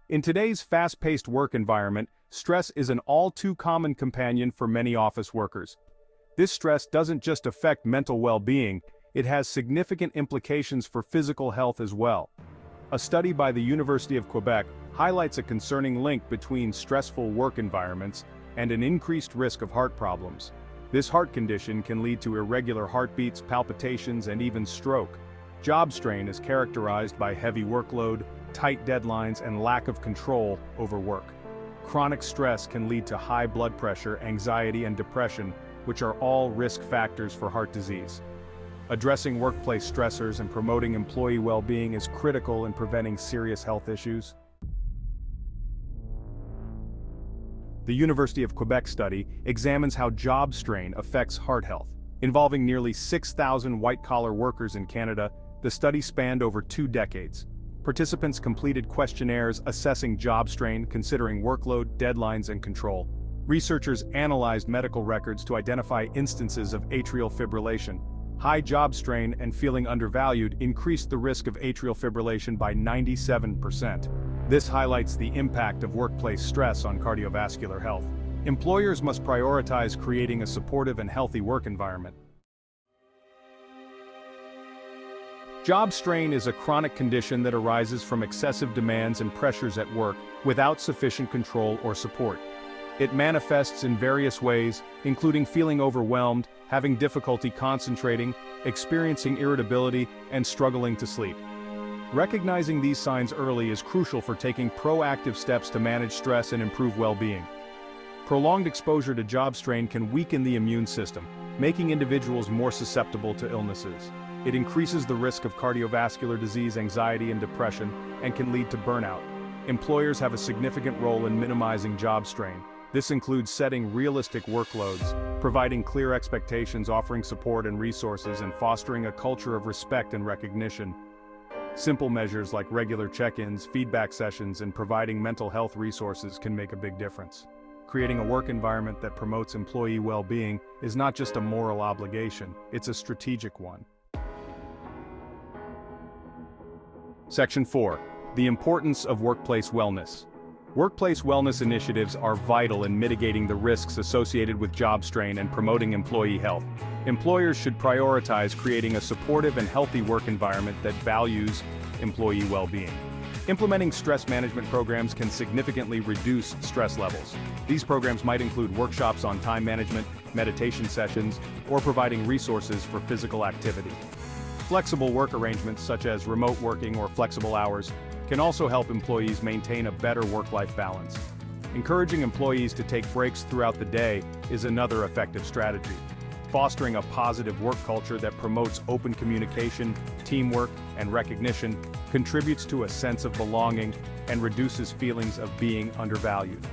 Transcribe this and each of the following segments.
In today's fast-paced work environment, stress is an all-too-common companion for many office workers. This stress doesn't just affect mental well-being, it has significant implications for physical health as well. A study by the University of Quebec highlights a concerning link between stressful work environments and an increased risk of heart problems. This heart condition can lead to irregular heartbeats, palpitations, and even stroke. Job strain is characterized by heavy workload, tight deadlines, and lack of control over work. Chronic stress can lead to high blood pressure, anxiety, and depression, which are all risk factors for heart disease. Addressing workplace stressors and promoting employee well-being is critical in preventing serious health issues. The University of Quebec study examines how job strain affects heart health. Involving nearly 6,000 white-collar workers in Canada, the study spanned over 2 decades. Participants completed questionnaires assessing job strain, considering workload, deadlines, and control. Researchers analyzed medical records to identify instances of atrial fibrillation. High job strain and feeling undervalued increased the risk of atrial fibrillation by 97%. This highlights the impact of workplace stress on cardiovascular health. Employers must prioritize creating a supportive and healthy work environment. Job strain is a chronic condition that arises from excessive demands and pressures at work without sufficient control or support. It manifests in various ways, including feeling overwhelmed, having difficulty concentrating, experiencing irritability, and struggling to sleep. Recognizing these signs early is crucial for taking proactive steps to manage stress and improve well-being. Prolonged exposure to job strain can weaken the immune system, making individuals more susceptible to illnesses. It increases the risk of cardiovascular disease, anxiety, and depression, and can lead to burnout. Employers have a significant role in minimizing job strain. This includes setting realistic workloads, providing clear expectations, offering support and resources, and fostering a culture of respect and recognition. Simple measures like regular check-ins, feedback sessions, and providing mental health resources can make a big difference. Creating a work environment that promotes employee well-being is not just a moral obligation, it's a strategic one. Section 4. The importance of workplace wellness. Workplace wellness initiatives are vital in mitigating the risks associated with job strain and promoting employee health. Employers should prioritize creating a supportive and healthy work environment that values employee well-being. Implementing stress management programs can significantly reduce stress levels. These programs might include workshops on time management, meditation sessions, or providing resources for physical activity. Flexible work arrangements such as remote working or flexible hours can also help employees maintain a better work-life balance. Encouraging employees to take breaks throughout the day is another effective strategy. Fostering a positive work culture that promotes open communication, teamwork, and recognition contributes to a sense of belonging and reduces feelings of being undervalued.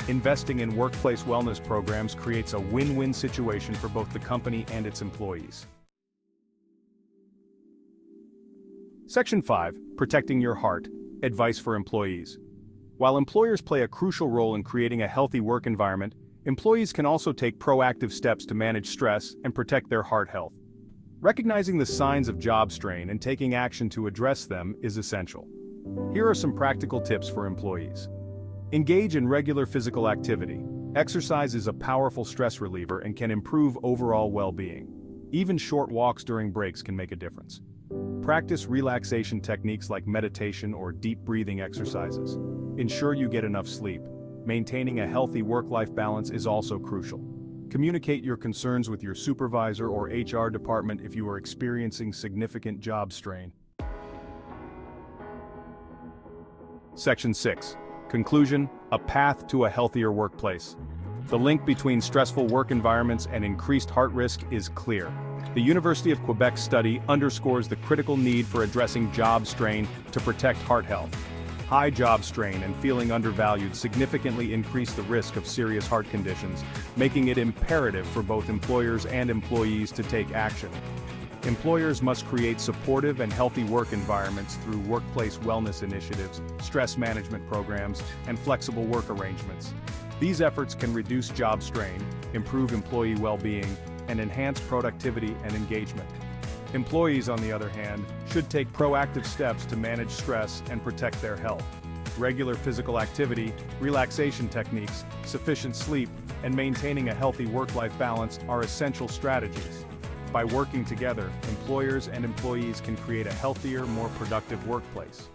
Investing in workplace wellness programs creates a win-win situation for both the company and its employees. Section 5. Protecting your heart. Advice for employees. While employers play a crucial role in creating a healthy work environment, employees can also take proactive steps to manage stress and protect their heart health. Recognizing the signs of job strain and taking action to address them is essential. Here are some practical tips for employees. Engage in regular physical activity. Exercise is a powerful stress reliever and can improve overall well-being. Even short walks during breaks can make a difference. Practice relaxation techniques like meditation or deep breathing exercises. Ensure you get enough sleep. Maintaining a healthy work-life balance is also crucial. Communicate your concerns with your supervisor or HR department if you are experiencing significant job strain. Section 6. Conclusion: a path to a healthier workplace. The link between stressful work environments and increased heart risk is clear. The University of Quebec study underscores the critical need for addressing job strain to protect heart health. High job strain and feeling undervalued significantly increase the risk of serious heart conditions, making it imperative for both employers and employees to take action. Employers must create supportive and healthy work environments through workplace wellness initiatives, stress management programs, and flexible work arrangements. These efforts can reduce job strain, improve employee well-being, and enhance productivity and engagement. Employees, on the other hand, should take proactive steps to manage stress and protect their health. Regular physical activity, relaxation techniques, sufficient sleep, and maintaining a healthy work-life balance are essential strategies. By working together, employers and employees can create a healthier, more productive workplace.